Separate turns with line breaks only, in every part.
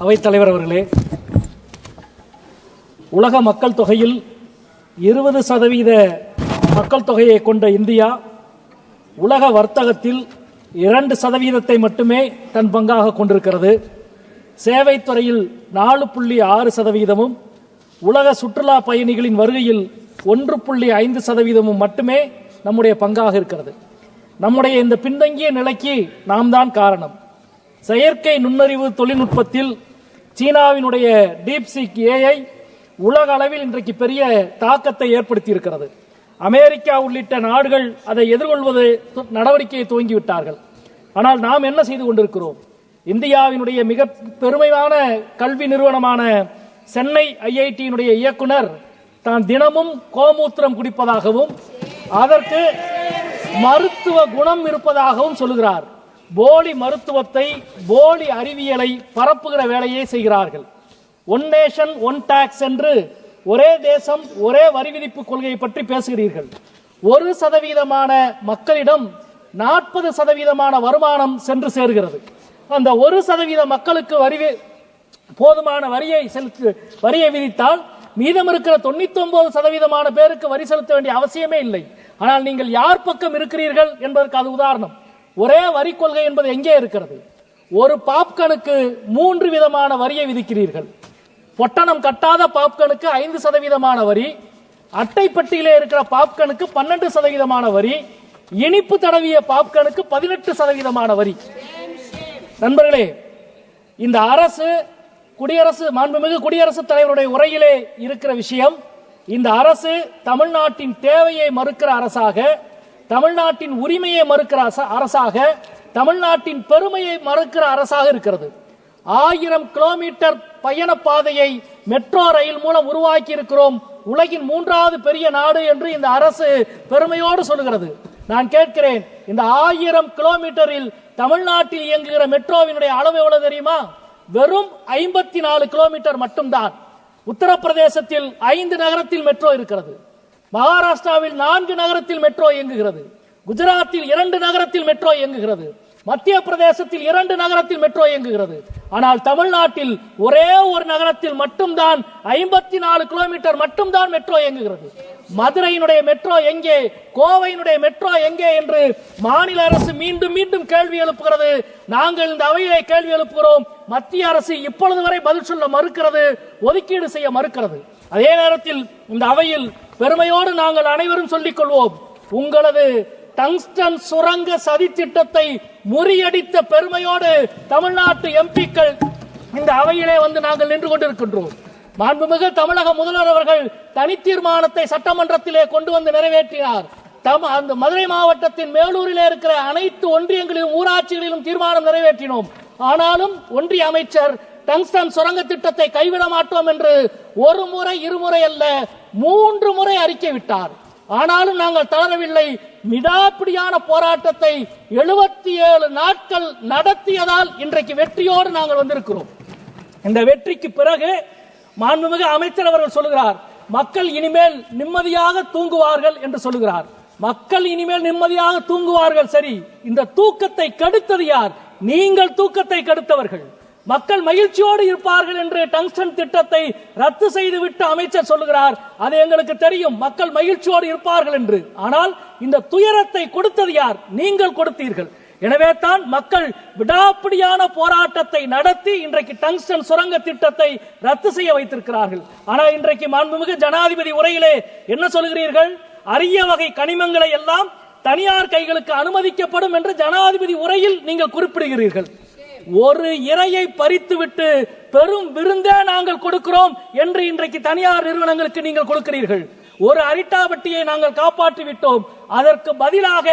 அவைத்தலைவர் அவர்களே, உலக மக்கள் தொகையில் 20% மக்கள் தொகையை கொண்ட இந்தியா உலக வர்த்தகத்தில் 2% மட்டுமே தன் பங்காக கொண்டிருக்கிறது. சேவைத்துறையில் 4.6%, உலக சுற்றுலா பயணிகளின் வருகையில் 1.5% மட்டுமே நம்முடைய பங்காக இருக்கிறது. நம்முடைய இந்த பின்தங்கிய நிலைக்கு நாம் தான் காரணம். செயற்கை நுண்ணறிவு தொழில்நுட்பத்தில் சீனாவினுடைய டீப்சீக் AI உலக அளவில் இன்றைக்கு பெரிய தாக்கத்தை ஏற்படுத்தி இருக்கிறது. அமெரிக்கா உள்ளிட்ட நாடுகள் அதை எதிர்கொள்வது நடவடிக்கையை துவங்கிவிட்டார்கள். ஆனால் நாம் என்ன செய்து கொண்டிருக்கிறோம்? இந்தியாவினுடைய மிக பெருமையான கல்வி நிறுவனமான சென்னை IIT-யினுடைய இயக்குனர் தான் தினமும் கோமூத்திரம் குடிப்பதாகவும் அதற்கு மருத்துவ குணம் இருப்பதாகவும் சொல்லுகிறார். போலி மருத்துவத்தை, போலி அறிவியலை பரப்புகிற வேலையை செய்கிறார்கள். ஒன் நேஷன் ஒன் டாக்ஸ் என்று ஒரே தேசம் ஒரே வரி விதிப்பு கொள்கையை பற்றி பேசுகிறீர்கள். 1% மக்களிடம் 40% வருமானம் சென்று சேர்கிறது. அந்த 1% மக்களுக்கு போதுமான வரியை விதித்தால் மீதம் இருக்கிற 99% பேருக்கு வரி செலுத்த வேண்டிய அவசியமே இல்லை. ஆனால் நீங்கள் யார் பக்கம் இருக்கிறீர்கள் என்பதற்கு அது உதாரணம். ஒரே வரி கொள்கை என்பது எங்கே இருக்கிறது? ஒரு பாப்கனுக்கு 3 விதமான வரியை விதிக்கிறீர்கள். பொட்டணம் கட்டாத பாப்கனுக்கு 5% வரி, அட்டைப்பட்டியிலே இருக்கிற பாப்கனுக்கு 12% வரி, இனிப்பு தடவிய பாப்கனுக்கு 18% வரி. நண்பர்களே, இந்த அரசு மாண்புமிகு குடியரசுத் தலைவருடைய உரையிலே இருக்கிற விஷயம், இந்த அரசு தமிழ்நாட்டின் தேவையை மறுக்கிற அரசாக, தமிழ்நாட்டின் உரிமையை மறுக்கிற அரசாக, தமிழ்நாட்டின் பெருமையை மறுக்கிற அரசாக இருக்கிறது. 1000 கிலோமீட்டர் பயண பாதையை மெட்ரோ ரயில் மூலம் உருவாக்கி இருக்கிறோம், உலகின் 3வது பெரிய நாடு என்று இந்த அரசு பெருமையோடு சொல்லுகிறது. நான் கேட்கிறேன், இந்த 1000 கிலோமீட்டரில் தமிழ்நாட்டில் இயங்குகிற மெட்ரோவினுடைய அளவு எவ்வளவு தெரியுமா? வெறும் 54 கிலோமீட்டர் மட்டும்தான். உத்தரப்பிரதேசத்தில் 5 நகரத்தில் மெட்ரோ இருக்கிறது. மகாராஷ்டிராவில் 4 நகரத்தில் மெட்ரோ இயங்குகிறது. குஜராத்தில் 2 நகரத்தில் மெட்ரோ இயங்குகிறது. மத்திய பிரதேசத்தில் 2 நகரத்தில் மெட்ரோ இயங்குகிறது. ஆனால் தமிழ்நாட்டில் ஒரே ஒரு நகரத்தில் மட்டும்தான் 54 கிலோமீட்டர் மட்டும்தான் மெட்ரோ இயங்குகிறது. மதுரையினுடைய மெட்ரோ எங்கே, கோவையினுடைய மெட்ரோ எங்கே என்று மாநில அரசு மீண்டும் மீண்டும் கேள்வி எழுப்புகிறது. நாங்கள் இந்த அவையிலே கேள்வி எழுப்புகிறோம். மத்திய அரசு இப்பொழுது வரை பதில் சொல்ல மறுக்கிறது, ஒதுக்கீடு செய்ய மறுக்கிறது. அதே நேரத்தில் இந்த அவையில் பெருமையோடு நாங்கள் அனைவரும் சொல்லிக் கொள்வோம், உங்களது டங்ஸ்டன் சுரங்க சதி திட்டத்தை முறியடித்த பெருமையோடு தமிழ்நாட்டு எம்பிக்கள் இந்த அவையிலே வந்து நாங்கள் நின்று கொண்டிருக்கின்றோம். மாண்புமிகு தமிழக முதல்வர் அவர்கள் தனி தீர்மானத்தை சட்டமன்றத்திலே கொண்டு வந்து நிறைவேற்றினார். அந்த மதுரை மாவட்டத்தின் மேலூரிலே இருக்கிற அனைத்து ஒன்றியங்களிலும் ஊராட்சிகளிலும் தீர்மானம் நிறைவேற்றினோம். ஆனாலும் ஒன்றிய அமைச்சர் டங்ஸ்டன் சுரங்க திட்டத்தை கைவிட மாட்டோம் என்று ஒரு முறை, இருமுறை அல்ல 3 முறை அறிக்கை விட்டார். ஆனாலும் நாங்கள் தளரவில்லை. மிடாப்பிடியான போராட்டத்தை 77 நாட்கள் நடத்தியதால் இன்றைக்கு வெற்றியோடு நாங்கள் வந்திருக்கிறோம். இந்த வெற்றிக்கு பிறகு மாண்புமிகு அமைச்சர் அவர்கள் சொல்லுகிறார், மக்கள் இனிமேல் நிம்மதியாக தூங்குவார்கள் என்று சொல்லுகிறார். மக்கள் இனிமேல் நிம்மதியாக தூங்குவார்கள். சரி, இந்த தூக்கத்தை கெடுத்தது யார்? நீங்கள் தூக்கத்தை கெடுத்தவர்கள். மக்கள் மகிழ்ச்சியோடு இருப்பார்கள் என்று டங்ஸ்டன் திட்டத்தை ரத்து செய்துவிட்டு அமைச்சர் சொல்லுகிறார், அது எங்களுக்கு தெரியும், மக்கள் மகிழ்ச்சியோடு இருப்பார்கள் என்று. ஆனால் இந்த துயரத்தை கொடுத்தது யார்? நீங்கள் கொடுத்தீர்கள். எனவே தான் மக்கள் விடாப்பிடியான போராட்டத்தை நடத்தி இன்றைக்கு டங்ஸ்டன் சுரங்க திட்டத்தை ரத்து செய்ய வைத்திருக்கிறார்கள். ஆனால் இன்றைக்கு மாண்புமிகு ஜனாதிபதி உரையிலே என்ன சொல்கிறீர்கள்? அரிய வகை கனிமங்களை எல்லாம் தனியார் கைகளுக்கு அனுமதிக்கப்படும் என்று ஜனாதிபதி உரையில் நீங்கள் குறிப்பிடுகிறீர்கள். ஒரு இரையை பறித்துவிட்டு பெரும் விருந்தே நாங்கள் கொடுக்கிறோம் என்று இன்றைக்கு தனியார் நிறுவனங்களுக்கு நீங்கள் கொடுக்கிறீர்கள். ஒரு அரிட்டாபட்டியை நாங்கள் காப்பாற்றி விட்டோம், அதற்கு பதிலாக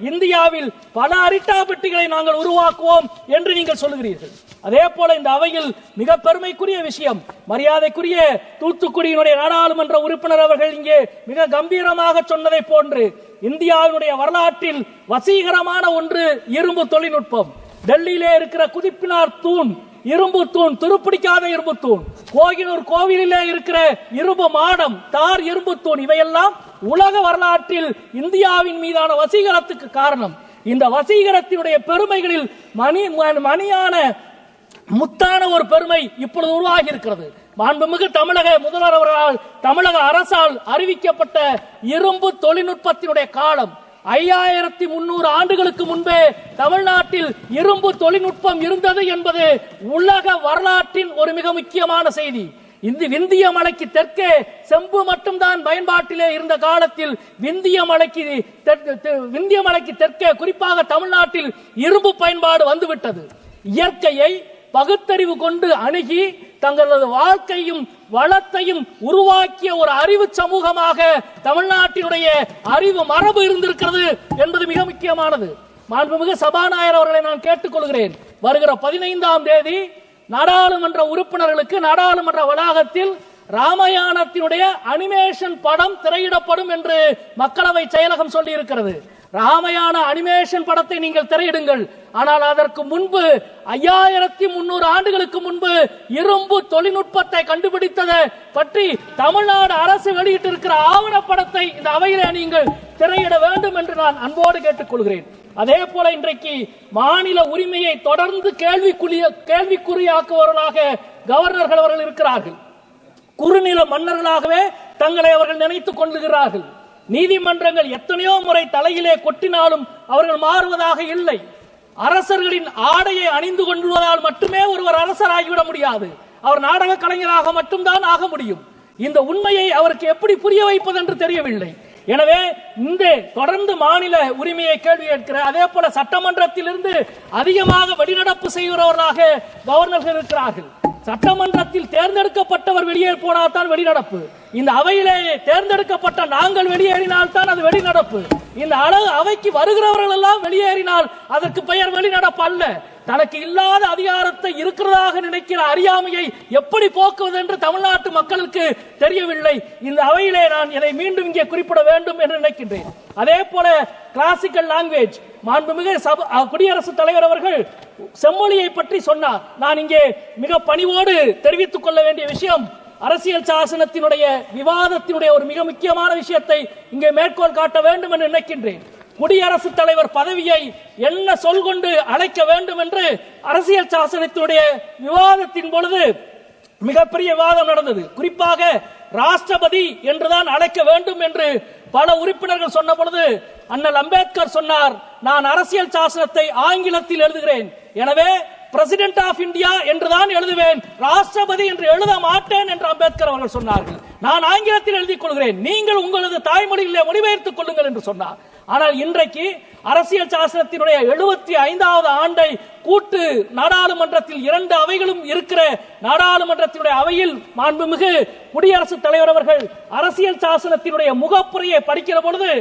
இந்தியாவில் பல அரிட்டாபட்டிகளை நாங்கள் உருவாக்குவோம் என்று நீங்கள் சொல்லுகிறீர்கள். அதே போல இந்த அவையில் மிக பெருமைக்குரிய விஷயம், மரியாதைக்குரிய தூத்துக்குடியினுடைய நாடாளுமன்ற உறுப்பினர் அவர்கள் இங்கே மிக கம்பீரமாக சொன்னதை போன்று இந்தியாவினுடைய வரலாற்றில் வசீகரமான ஒன்று இரும்பு தொழில்நுட்பம். டெல்லியிலே இருக்கிற குதிப்பினார் தூண், இரும்பு தூண், துருப்பிடிக்காத இரும்பு தூண், கோகினூர் கோவிலிலே இருக்கிற இரும்பு மாடம், தார் இரும்பு தூண், இவையெல்லாம் உலக வரலாற்றில் இந்தியாவின் மீதான வசீகரத்துக்கு காரணம். இந்த வசீகரத்தினுடைய பெருமைகளில் மணியான முத்தான ஒரு பெருமை இப்பொழுது உருவாகி இருக்கிறது. மாண்புமிகு தமிழக முதல்வர் அவர்களால் தமிழக அரசால் அறிவிக்கப்பட்ட இரும்பு தொழில்நுட்பத்தினுடைய காலம் 5300 ஆண்டுகளுக்கு முன்பே தமிழ்நாட்டில் இரும்பு தொழில்நுட்பம் இருந்தது என்பது உலக வரலாற்றின் ஒரு மிக முக்கியமான செய்தி. இந்த விந்திய மலைக்கு தெற்கே செம்பு மட்டும்தான் பயன்பாட்டிலே இருந்த காலத்தில் விந்திய மலைக்கு தெற்கே குறிப்பாக தமிழ்நாட்டில் இரும்பு பயன்பாடு வந்துவிட்டது. இயற்கையை பகுத்தறிவு கொண்டு அணுகி தங்களது வாழ்க்கையும் வளத்தையும் உருவாக்கிய ஒரு அறிவு சமூகமாக தமிழ்நாட்டினுடைய அறிவு மரபு இருந்திருக்கிறது என்பது மிக முக்கியமானது. மாண்புமிகு சபாநாயகர் அவர்களை நான் கேட்டுக்கொள்கிறேன், வருகிற 15ஆம் தேதி நாடாளுமன்ற உறுப்பினர்களுக்கு நாடாளுமன்ற வளாகத்தில் ராமாயணத்தினுடைய அனிமேஷன் படம் திரையிடப்படும் என்று மக்களவை செயலகம் சொல்லி இருக்கிறது. ராமாயண அனிமேஷன் படத்தை நீங்கள் திரையிடுங்கள். ஆனால் அதற்கு முன்பு 5300 ஆண்டுகளுக்கு முன்பு இரும்பு தொழில்நுட்பத்தை கண்டுபிடித்ததை பற்றி தமிழ்நாடு அரசு வெளியிட்டிருக்கிற ஆவணப்படத்தை இந்த அவையிலே நீங்கள் திரையிட வேண்டும் என்று நான் அன்போடு கேட்டுக்கொள்கிறேன். அதே போல இன்றைக்கு மாநில உரிமையை தொடர்ந்து கேள்விக்குறியாக்குவவர்களாக கவர்னர்கள் அவர்கள் இருக்கிறார்கள். குறுநில மன்னர்களாகவே தங்களை அவர்கள் நினைத்துக் கொள்ளுகிறார்கள். நீதிமன்றங்கள் எத்தனையோ முறை தலையிலே கொட்டினாலும் அவர்கள் மாறுவதாக இல்லை. அரசர்களின் ஆடையை அணிந்து கொள்வதால் மட்டுமே ஒருவர் அரசராகிவிட முடியாது. அவர் நாடக கலைஞராக மட்டும்தான் ஆக முடியும். இந்த உண்மையை அவருக்கு எப்படி புரிய வைப்பது என்று தெரியவில்லை. எனவே இந்த தொடர்ந்து மாநில உரிமையை கேள்வி கேட்கிற, அதே போல சட்டமன்றத்தில் இருந்து அதிகமாக வெளிநடப்பு செய்கிறவர்களாக கவர்னர்கள் இருக்கிறார்கள். சட்டமன்றத்தில் தேர்ந்தெடுக்கப்பட்டவர் வெளியே போனால் தான் வெளிநடப்பு. இந்த அவையிலே தேர்ந்தெடுக்கப்பட்ட நாங்கள் வெளியேறினால் தான் அது வெளிநடப்பு. இந்த அவைக்கு வருகிறவர்கள் எல்லாம் வெளியேறினால் அதற்கு பெயர் வெளிநடப்பு அல்ல. தனக்கு இல்லாத அதிகாரத்தை இருக்கிறதாக நினைக்கிற அறியாமையை எப்படி போக்குவது என்று தமிழ்நாட்டு மக்களுக்கு தெரியவில்லை. இந்த அவையிலே நான் இதை மீண்டும் இங்கே குறிப்பிட வேண்டும் என்று நினைக்கின்றேன். அதே போல கிளாசிக்கல் லாங்குவேஜ், மாண்புமிகு குடியரசுத் தலைவர் அவர்கள் செம்மொழியை பற்றி சொன்னார். நான் இங்கே மிக பணிவோடு தெரிவித்துக் கொள்ள வேண்டிய விஷயம், அரசியல் சாசனத்தினுடைய விவாதத்தினுடைய ஒரு மிக முக்கியமான விஷயத்தை இங்கே மேற்கோள் காட்ட வேண்டும் என்று நினைக்கின்றேன். குடியரசுத் தலைவர் பதவியை என்ன சொல் கொண்டு அழைக்க வேண்டும் என்று அரசியல் சாசனத்தினுடைய விவாதத்தின் பொழுது மிகப்பெரிய விவாதம் நடந்தது. குறிப்பாக ராஷ்டிரபதி என்றுதான் அழைக்க வேண்டும் என்று பல உறுப்பினர்கள் சொன்ன பொழுது அண்ணல் அம்பேத்கர் சொன்னார், நான் அரசியல் சாசனத்தை ஆங்கிலத்தில் எழுதுகிறேன், எனவே பிரசிடென்ட் ஆஃப் இந்தியா என்றுதான் எழுதுவேன், ராஷ்டிரபதி என்று எழுத மாட்டேன் என்று அம்பேத்கர் அவர்கள் சொன்னார்கள். நான் ஆங்கிலத்தில் எழுதிக் கொள்கிறேன், நீங்கள் உங்களது தாய்மொழியிலே மொழிபெயர்த்துக் கொள்ளுங்கள் என்று சொன்னார். ஆனால் இன்றைக்கு அரசியல் சாசனத்தினுடைய 75வது ஆண்டை கூட்டு நாடாளுமன்றத்தில் 2 அவைகளும் இருக்கிற நாடாளுமன்றத்தினுடைய அவையில் மாண்புமிகு குடியரசுத் தலைவர் அவர்கள் அரசியல் சாசனத்தினுடைய முகப்புரையை படிக்கிற பொழுது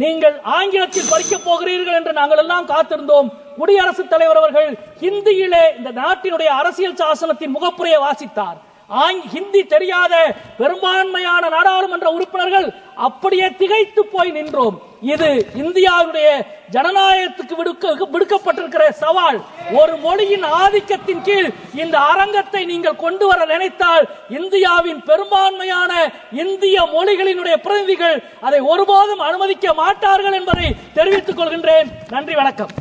நீங்கள் ஆங்கிலத்தில் படிக்கப் போகிறீர்கள் என்று நாங்கள் எல்லாம் காத்திருந்தோம். குடியரசுத் தலைவர் அவர்கள் ஹிந்தியிலே இந்த நாட்டினுடைய அரசியல் சாசனத்தின் முகப்புரையை வாசித்தார். ஹிந்தி தெரியாத பெரும்பான்மையான நாடாளுமன்ற உறுப்பினர்கள் அப்படியே திகைத்து போய் நின்றோம். இது இந்தியாவுடைய ஜனநாயகத்துக்கு விடுக்கப்பட்டிருக்கிற சவால். ஒரு மொழியின் ஆதிக்கத்தின் கீழ் இந்த அரங்கத்தை நீங்கள் கொண்டு வர நினைத்தால் இந்தியாவின் பெரும்பான்மையான இந்திய மொழிகளினுடைய பிரதிநிதிகள் அதை ஒருபோதும் அனுமதிக்க மாட்டார்கள் என்பதை தெரிவித்துக் கொள்கின்றேன். நன்றி, வணக்கம்.